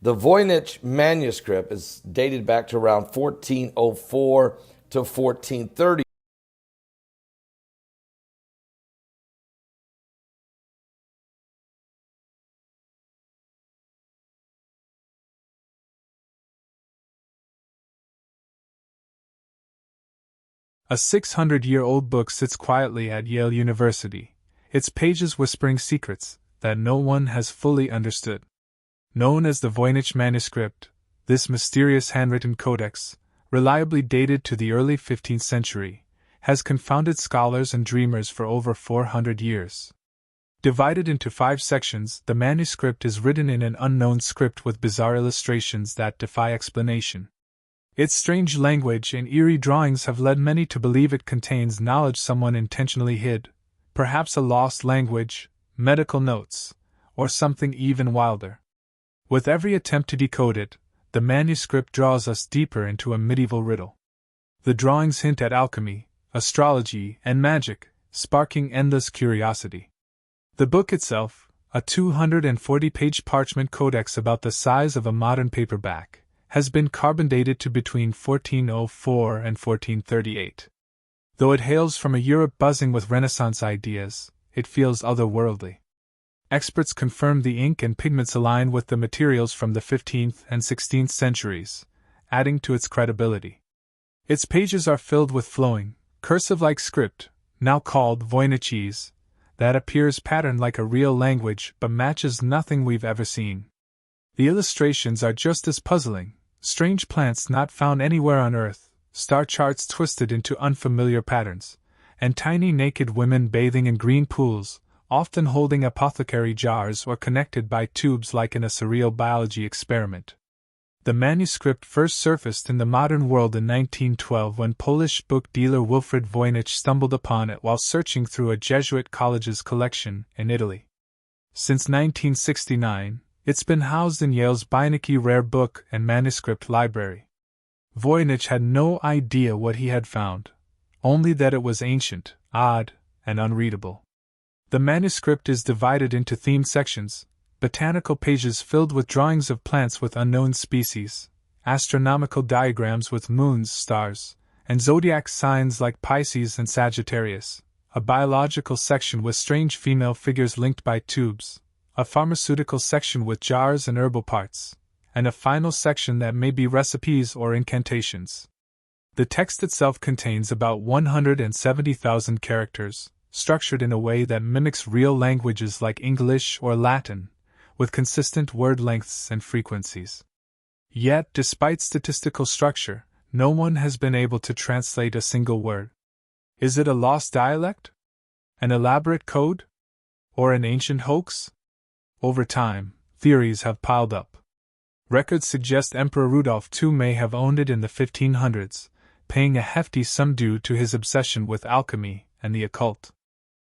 The Voynich Manuscript is dated back to around 1404 to 1430. A 600-year-old book sits quietly at Yale University, its pages whispering secrets that no one has fully understood. Known as the Voynich Manuscript, this mysterious handwritten codex, reliably dated to the early 15th century, has confounded scholars and dreamers for over 400 years. Divided into 5 sections, the manuscript is written in an unknown script with bizarre illustrations that defy explanation. Its strange language and eerie drawings have led many to believe it contains knowledge someone intentionally hid, perhaps a lost language, medical notes, or something even wilder. With every attempt to decode it, the manuscript draws us deeper into a medieval riddle. The drawings hint at alchemy, astrology, and magic, sparking endless curiosity. The book itself, a 240-page parchment codex about the size of a modern paperback, has been carbon dated to between 1404 and 1438. Though it hails from a Europe buzzing with Renaissance ideas, it feels otherworldly. Experts confirm the ink and pigments align with the materials from the 15th and 16th centuries, adding to its credibility. Its pages are filled with flowing, cursive-like script, now called Voynichese, that appears patterned like a real language but matches nothing we've ever seen. The illustrations are just as puzzling: strange plants not found anywhere on Earth, star charts twisted into unfamiliar patterns, and tiny naked women bathing in green pools, often holding apothecary jars or connected by tubes like in a surreal biology experiment. The manuscript first surfaced in the modern world in 1912 when Polish book dealer Wilfrid Voynich stumbled upon it while searching through a Jesuit college's collection in Italy. Since 1969, it's been housed in Yale's Beinecke Rare Book and Manuscript Library. Voynich had no idea what he had found, only that it was ancient, odd, and unreadable. The manuscript is divided into themed sections: botanical pages filled with drawings of plants with unknown species, astronomical diagrams with moons, stars, and zodiac signs like Pisces and Sagittarius, a biological section with strange female figures linked by tubes, a pharmaceutical section with jars and herbal parts, and a final section that may be recipes or incantations. The text itself contains about 170,000 characters, structured in a way that mimics real languages like English or Latin, with consistent word lengths and frequencies. Yet, despite statistical structure, no one has been able to translate a single word. Is it a lost dialect? An elaborate code? Or an ancient hoax? Over time, theories have piled up. Records suggest Emperor Rudolph II may have owned it in the 1500s, paying a hefty sum due to his obsession with alchemy and the occult.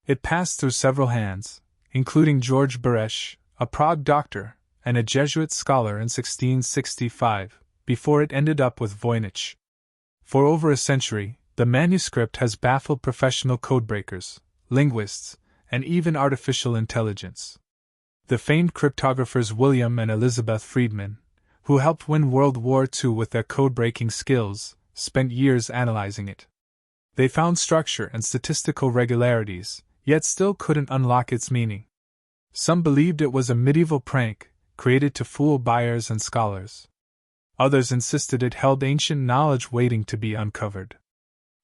It passed through several hands, including George Beresch, a Prague doctor, and a Jesuit scholar in 1665, before it ended up with Voynich. For over a century, the manuscript has baffled professional codebreakers, linguists, and even artificial intelligence. The famed cryptographers William and Elizabeth Friedman, who helped win World War II with their code-breaking skills, spent years analyzing it. They found structure and statistical regularities, yet still couldn't unlock its meaning. Some believed it was a medieval prank, created to fool buyers and scholars. Others insisted it held ancient knowledge waiting to be uncovered.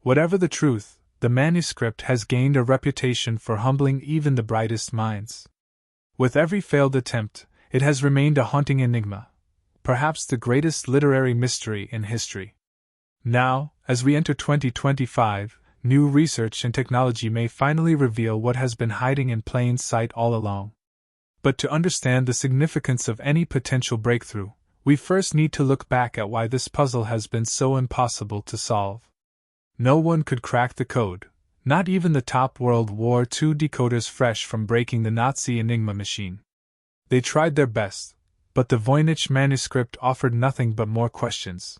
Whatever the truth, the manuscript has gained a reputation for humbling even the brightest minds. With every failed attempt, it has remained a haunting enigma, perhaps the greatest literary mystery in history. Now, as we enter 2025, new research and technology may finally reveal what has been hiding in plain sight all along. But to understand the significance of any potential breakthrough, we first need to look back at why this puzzle has been so impossible to solve. No one could crack the code, not even the top World War II decoders fresh from breaking the Nazi Enigma machine. They tried their best, but the Voynich manuscript offered nothing but more questions.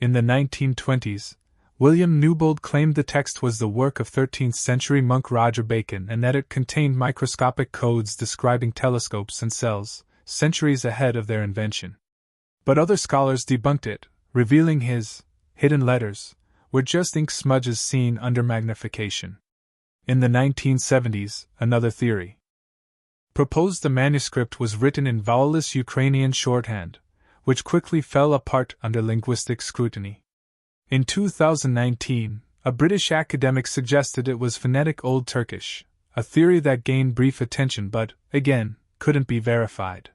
In the 1920s, William Newbold claimed the text was the work of 13th-century monk Roger Bacon and that it contained microscopic codes describing telescopes and cells, centuries ahead of their invention. But other scholars debunked it, revealing his hidden letters were just ink smudges seen under magnification. In the 1970s, another theory proposed the manuscript was written in vowelless Ukrainian shorthand, which quickly fell apart under linguistic scrutiny. In 2019, a British academic suggested it was phonetic Old Turkish, a theory that gained brief attention but, again, couldn't be verified.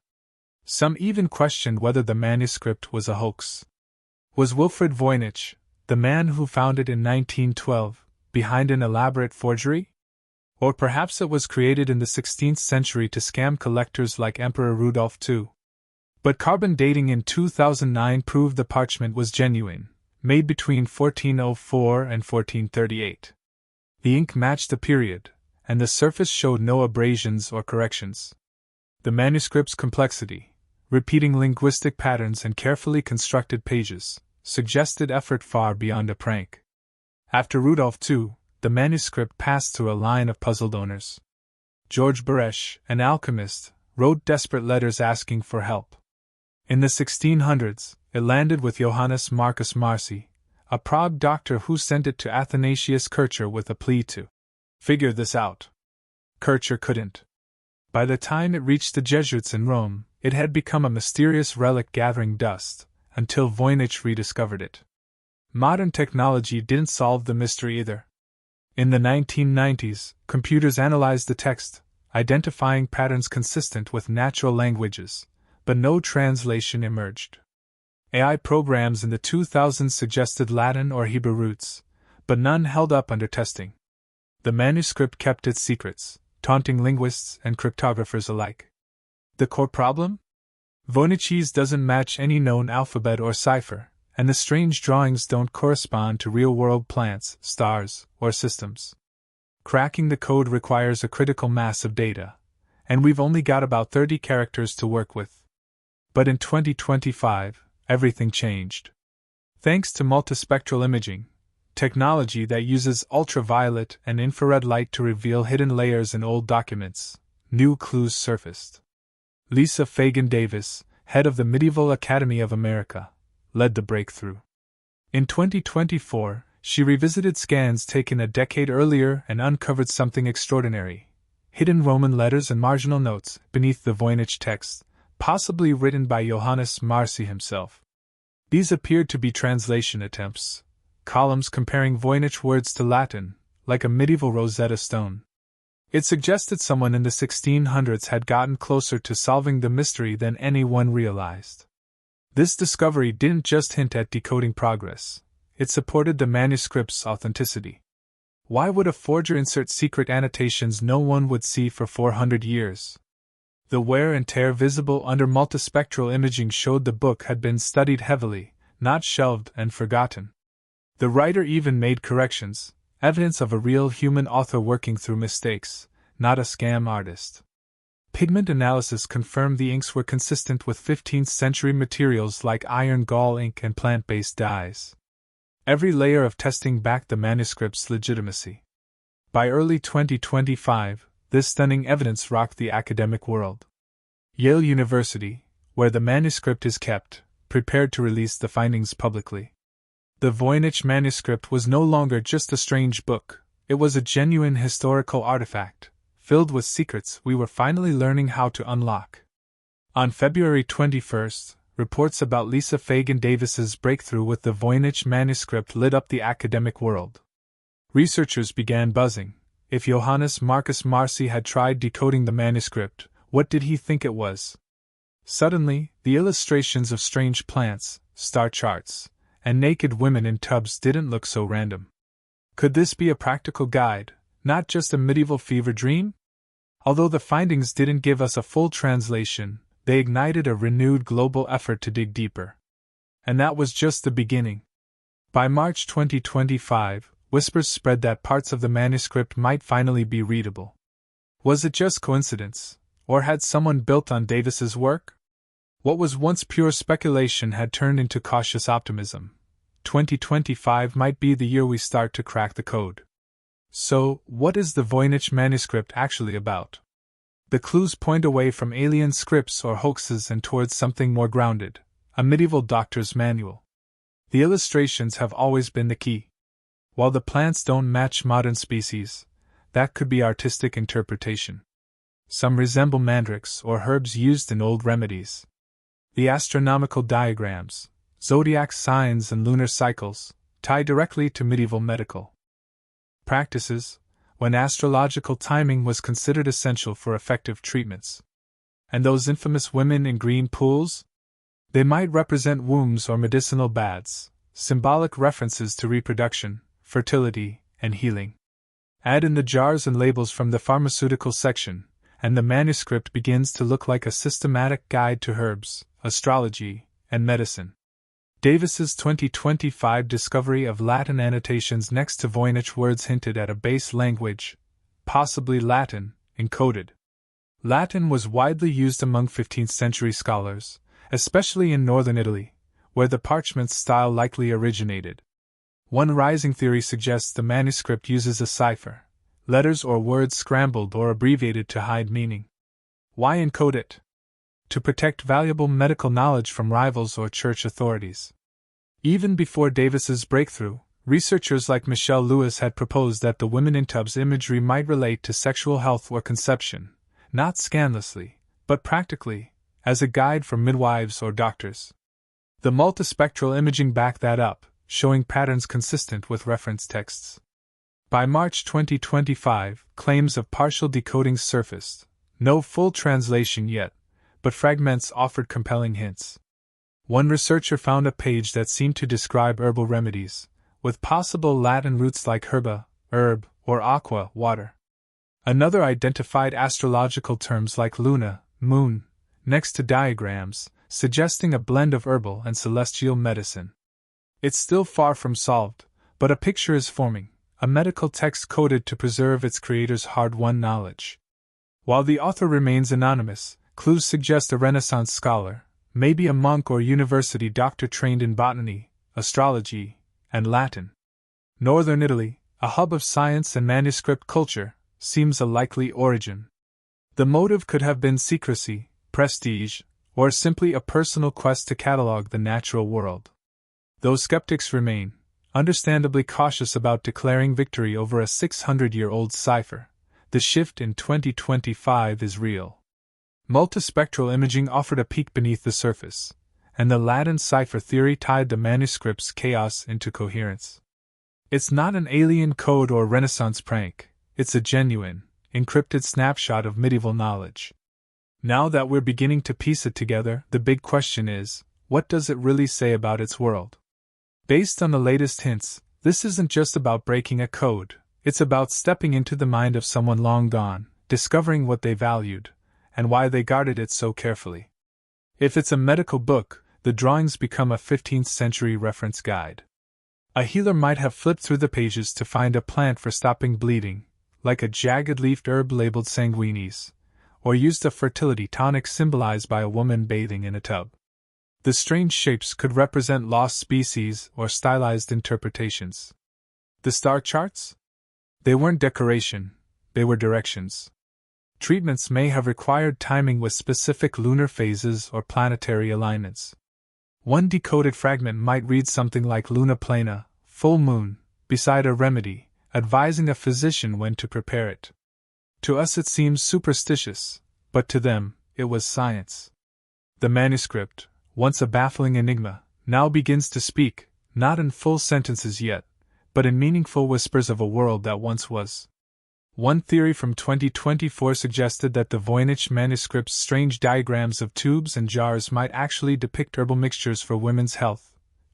Some even questioned whether the manuscript was a hoax. Was Wilfrid Voynich, the man who found it in 1912, behind an elaborate forgery? Or perhaps it was created in the 16th century to scam collectors like Emperor Rudolph II. But carbon dating in 2009 proved the parchment was genuine, made between 1404 and 1438. The ink matched the period, and the surface showed no abrasions or corrections. The manuscript's complexity, repeating linguistic patterns and carefully constructed pages, suggested effort far beyond a prank. After Rudolph II, the manuscript passed through a line of puzzled owners. George Baresch, an alchemist, wrote desperate letters asking for help. In the 1600s, it landed with Johannes Marcus Marci, a Prague doctor who sent it to Athanasius Kircher with a plea to figure this out. Kircher couldn't. By the time it reached the Jesuits in Rome, it had become a mysterious relic gathering dust, until Voynich rediscovered it. Modern technology didn't solve the mystery either. In the 1990s, computers analyzed the text, identifying patterns consistent with natural languages, but no translation emerged. AI programs in the 2000s suggested Latin or Hebrew roots, but none held up under testing. The manuscript kept its secrets, taunting linguists and cryptographers alike. The core problem? Voynich's doesn't match any known alphabet or cipher, and the strange drawings don't correspond to real-world plants, stars, or systems. Cracking the code requires a critical mass of data, and we've only got about 30 characters to work with. But in 2025, everything changed. Thanks to multispectral imaging, technology that uses ultraviolet and infrared light to reveal hidden layers in old documents, new clues surfaced. Lisa Fagan Davis, head of the Medieval Academy of America, led the breakthrough. In 2024, she revisited scans taken a decade earlier and uncovered something extraordinary: hidden Roman letters and marginal notes beneath the Voynich text, possibly written by Johannes Marci himself. These appeared to be translation attempts, columns comparing Voynich words to Latin, like a medieval Rosetta Stone. It suggested someone in the 1600s had gotten closer to solving the mystery than anyone realized. This discovery didn't just hint at decoding progress, it supported the manuscript's authenticity. Why would a forger insert secret annotations no one would see for 400 years? The wear and tear visible under multispectral imaging showed the book had been studied heavily, not shelved and forgotten. The writer even made corrections, evidence of a real human author working through mistakes, not a scam artist. Pigment analysis confirmed the inks were consistent with 15th century materials like iron gall ink and plant-based dyes. Every layer of testing backed the manuscript's legitimacy. By early 2025, this stunning evidence rocked the academic world. Yale University, where the manuscript is kept, prepared to release the findings publicly. The Voynich Manuscript was no longer just a strange book, it was a genuine historical artifact, filled with secrets we were finally learning how to unlock. On February 21st, reports about Lisa Fagan Davis's breakthrough with the Voynich Manuscript lit up the academic world. Researchers began buzzing. If Johannes Marcus Marci had tried decoding the manuscript, what did he think it was? Suddenly, the illustrations of strange plants, star charts, and naked women in tubs didn't look so random. Could this be a practical guide, not just a medieval fever dream? Although the findings didn't give us a full translation, they ignited a renewed global effort to dig deeper. And that was just the beginning. By March 2025, whispers spread that parts of the manuscript might finally be readable. Was it just coincidence, or had someone built on Davis's work? What was once pure speculation had turned into cautious optimism. 2025 might be the year we start to crack the code. So, what is the Voynich Manuscript actually about? The clues point away from alien scripts or hoaxes and towards something more grounded, a medieval doctor's manual. The illustrations have always been the key. While the plants don't match modern species, that could be artistic interpretation. Some resemble mandrakes or herbs used in old remedies. The astronomical diagrams, zodiac signs, and lunar cycles tie directly to medieval medical practices, when astrological timing was considered essential for effective treatments. And those infamous women in green pools? They might represent wombs or medicinal baths, symbolic references to reproduction, fertility, and healing. Add in the jars and labels from the pharmaceutical section, and the manuscript begins to look like a systematic guide to herbs, astrology, and medicine. Davis's 2025 discovery of Latin annotations next to Voynich words hinted at a base language, possibly Latin, encoded. Latin was widely used among 15th century scholars, especially in northern Italy, where the parchment style likely originated. One rising theory suggests the manuscript uses a cipher, letters or words scrambled or abbreviated to hide meaning. Why encode it? To protect valuable medical knowledge from rivals or church authorities. Even before Davis's breakthrough, researchers like Michelle Lewis had proposed that the women in tubs imagery might relate to sexual health or conception, not scandalously, but practically, as a guide for midwives or doctors. The multispectral imaging backed that up, showing patterns consistent with reference texts. By March 2025, claims of partial decoding surfaced. No full translation yet, but fragments offered compelling hints. One researcher found a page that seemed to describe herbal remedies, with possible Latin roots like herba, herb, or aqua, water. Another identified astrological terms like luna, moon, next to diagrams, suggesting a blend of herbal and celestial medicine. It's still far from solved, but a picture is forming, a medical text coded to preserve its creator's hard-won knowledge. While the author remains anonymous, clues suggest a Renaissance scholar, maybe a monk or university doctor trained in botany, astrology, and Latin. Northern Italy, a hub of science and manuscript culture, seems a likely origin. The motive could have been secrecy, prestige, or simply a personal quest to catalog the natural world. Though skeptics remain, understandably cautious about declaring victory over a 600-year-old cipher, the shift in 2025 is real. Multispectral imaging offered a peek beneath the surface, and the Latin cipher theory tied the manuscript's chaos into coherence. It's not an alien code or Renaissance prank, it's a genuine, encrypted snapshot of medieval knowledge. Now that we're beginning to piece it together, the big question is, what does it really say about its world? Based on the latest hints, this isn't just about breaking a code, it's about stepping into the mind of someone long gone, discovering what they valued, and why they guarded it so carefully. If it's a medical book, the drawings become a 15th century reference guide. A healer might have flipped through the pages to find a plant for stopping bleeding, like a jagged-leafed herb labeled sanguinis, or used a fertility tonic symbolized by a woman bathing in a tub. The strange shapes could represent lost species or stylized interpretations. The star charts? They weren't decoration, they were directions. Treatments may have required timing with specific lunar phases or planetary alignments. One decoded fragment might read something like luna plena, full moon, beside a remedy, advising a physician when to prepare it. To us it seems superstitious, but to them, it was science. The manuscript, once a baffling enigma, now begins to speak, not in full sentences yet, but in meaningful whispers of a world that once was. One theory from 2024 suggested that the Voynich Manuscript's strange diagrams of tubes and jars might actually depict herbal mixtures for women's health.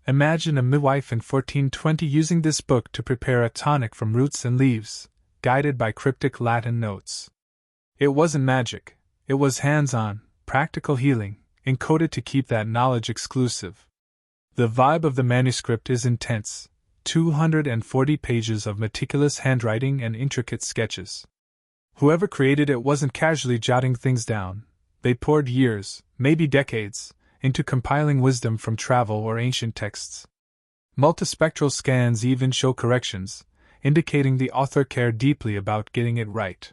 Imagine a midwife in 1420 using this book to prepare a tonic from roots and leaves, guided by cryptic Latin notes. It wasn't magic, it was hands-on, practical healing, encoded to keep that knowledge exclusive. The vibe of the manuscript is intense. 240 pages of meticulous handwriting and intricate sketches. Whoever created it wasn't casually jotting things down, they poured years, maybe decades, into compiling wisdom from travel or ancient texts. Multispectral scans even show corrections, indicating the author cared deeply about getting it right.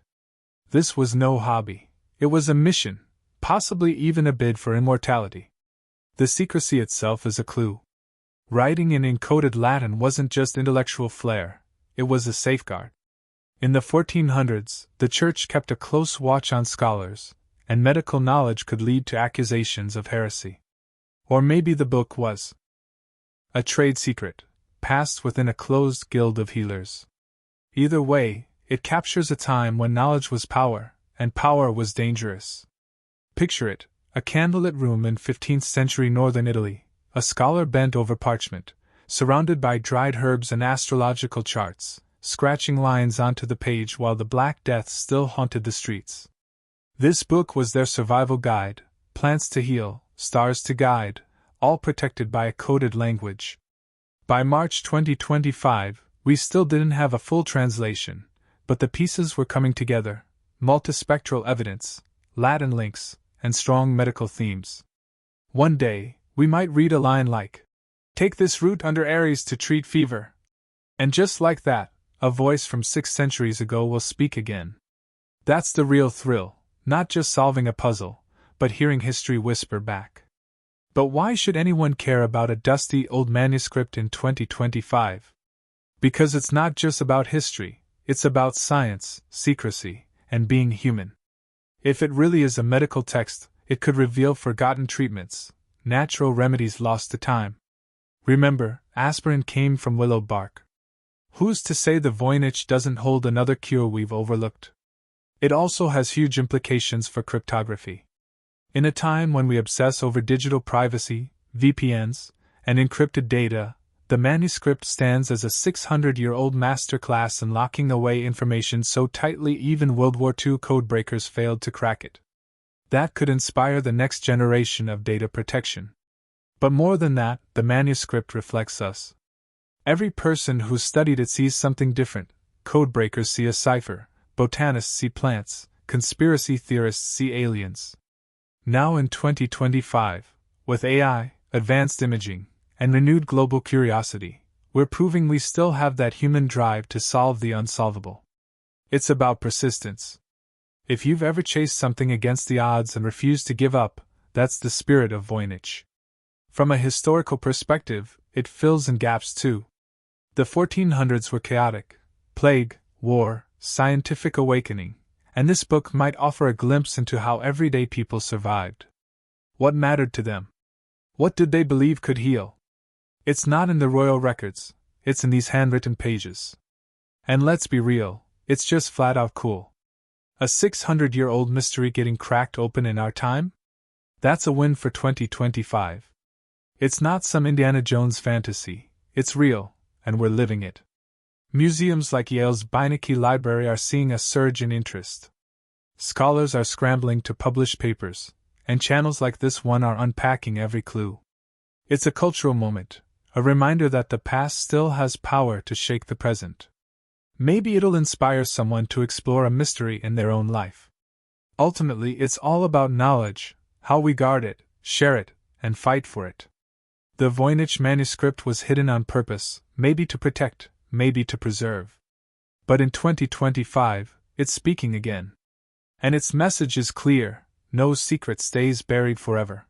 This was no hobby, it was a mission, possibly even a bid for immortality. The secrecy itself is a clue. Writing in encoded Latin wasn't just intellectual flair, it was a safeguard. In the 1400s, the Church kept a close watch on scholars, and medical knowledge could lead to accusations of heresy. Or maybe the book was a trade secret, passed within a closed guild of healers. Either way, it captures a time when knowledge was power, and power was dangerous. Picture it, a candlelit room in 15th century northern Italy, a scholar bent over parchment, surrounded by dried herbs and astrological charts, scratching lines onto the page while the Black Death still haunted the streets. This book was their survival guide, plants to heal, stars to guide, all protected by a coded language. By March 2025, we still didn't have a full translation, but the pieces were coming together: multispectral evidence, Latin links, and strong medical themes. One day, we might read a line like, "Take this root under Aries to treat fever." And just like that, a voice from 6 centuries ago will speak again. That's the real thrill, not just solving a puzzle, but hearing history whisper back. But why should anyone care about a dusty old manuscript in 2025? Because it's not just about history, it's about science, secrecy, and being human. If it really is a medical text, it could reveal forgotten treatments, natural remedies lost to time. Remember, aspirin came from willow bark. Who's to say the Voynich doesn't hold another cure we've overlooked? It also has huge implications for cryptography. In a time when we obsess over digital privacy, VPNs, and encrypted data, the manuscript stands as a 600-year-old masterclass in locking away information so tightly even World War II codebreakers failed to crack it. That could inspire the next generation of data protection. But more than that, the manuscript reflects us. Every person who's studied it sees something different. Codebreakers see a cipher, botanists see plants, conspiracy theorists see aliens. Now in 2025, with AI, advanced imaging, and renewed global curiosity, we're proving we still have that human drive to solve the unsolvable. It's about persistence. If you've ever chased something against the odds and refused to give up, that's the spirit of Voynich. From a historical perspective, it fills in gaps too. The 1400s were chaotic: plague, war, scientific awakening, and this book might offer a glimpse into how everyday people survived. What mattered to them? What did they believe could heal? It's not in the royal records, it's in these handwritten pages. And let's be real, it's just flat out cool. A 600-year-old mystery getting cracked open in our time? That's a win for 2025. It's not some Indiana Jones fantasy, it's real, and we're living it. Museums like Yale's Beinecke Library are seeing a surge in interest. Scholars are scrambling to publish papers, and channels like this one are unpacking every clue. It's a cultural moment, a reminder that the past still has power to shake the present. Maybe it'll inspire someone to explore a mystery in their own life. Ultimately, it's all about knowledge, how we guard it, share it, and fight for it. The Voynich manuscript was hidden on purpose, maybe to protect, maybe to preserve. But in 2025, it's speaking again. And its message is clear: no secret stays buried forever.